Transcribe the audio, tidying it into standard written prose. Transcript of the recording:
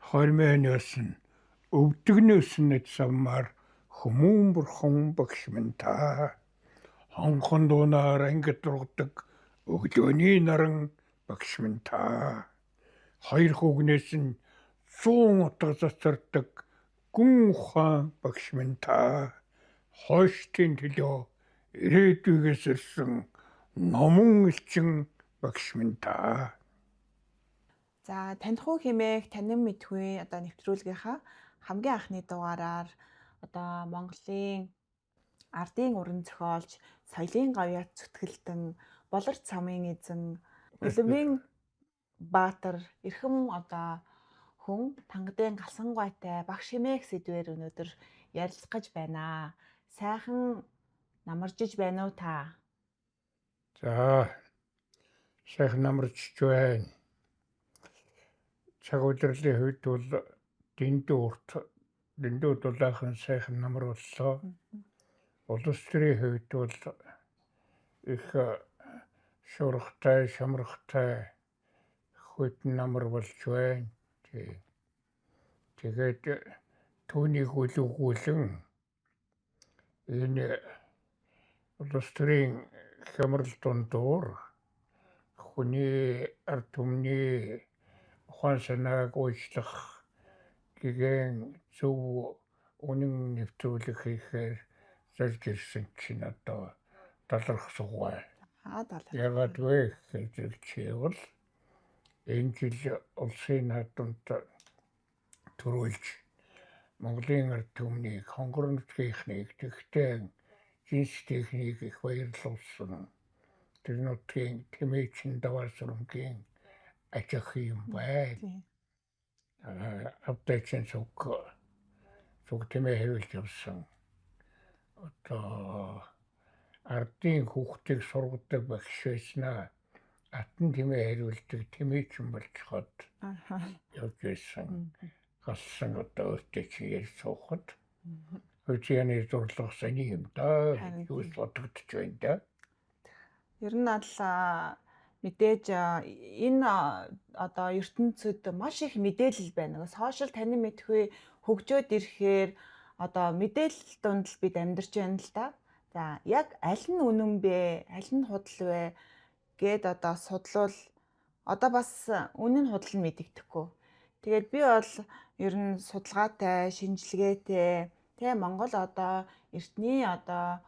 Хоймоноос нь өвдөгнөөс нь саммаар хүмүүн бурхан багш минь та. Хонхон дуунаар ангид дургадаг өглөөний наран багш минь та. Хоёр хүүгнээс нь 100 утга засардаг гүн ухаан багш минь та. Хойштын төлөө ирээдүйгээс ирсэн номон элчин багш минь та. За таньхуу хэмээх танин мэдхүй одоо нэвтрүүлгийнхаа хамгийн анхны дугаараар одоо Монголын ардын уран зохиолч, соёлын гавьяат зүтгэлтэн, болорт цамын эзэн, Улмын Баатар эрхэм одоо хүн Тангадын галсан гуайтай багш хэмээх сэдвээр өнөөдөр ярилцгаж байна. Сайхан намаржиж байна уу та? За сайхан намарч байна. Цаг удирлын хувьд бол дэндүү дулаахан сайхан намар боллоо. Улс төрийн хувьд бол их шуургатай, шамрахтай хөтөн намар болж байна. Тэгээд түүнийг үлгүүлэн энэ улс төрийн хямрал дундуур хүний ард түмний ухаан санааг уучлах гэгэн зөв үнэн нэвтрүүлэг хийхээр зорж ирсэн чинь одоо таларх сугай. Ягаад вэ гэхээр чивэл энэ жил улсын наадамд төрүүлж Монголын ард түмнийг хонгор нутгийнхныг тэгтэн жинс техник их баярлуулсан. Тэр нутгийн тэмээчин даваа сүрэнгийн ажих юм байна. Аптэйчин зүг тэмээ хэвлэж явсан. Одоо ардын хүүхдийг сургадаг багш байснаа атан тэмээ хариулдаг тэмээчин болж хад явж байсан. Галсан одоо өөртөө чи ярь суухад хөгжөөний зурлах сони юм да. Юус бодогдож байна да. Ер нь аль мэдээж энэ одоо ертөнцид маш их мэдээлэл байна. Сошиал танин мэдхүй хөгжөөд ирэхээр одоо мэдээлэл донд л бид амьдарч байна л да. За яг аль нь үнэн бэ? Аль нь худал вэ гэд одоо судлал одоо бас үнэн худал нь мэдэгдэхгүй. Тэгээд би бол ер нь судалгаатай, шинжилгээтэй Монгол одоо эртний одоо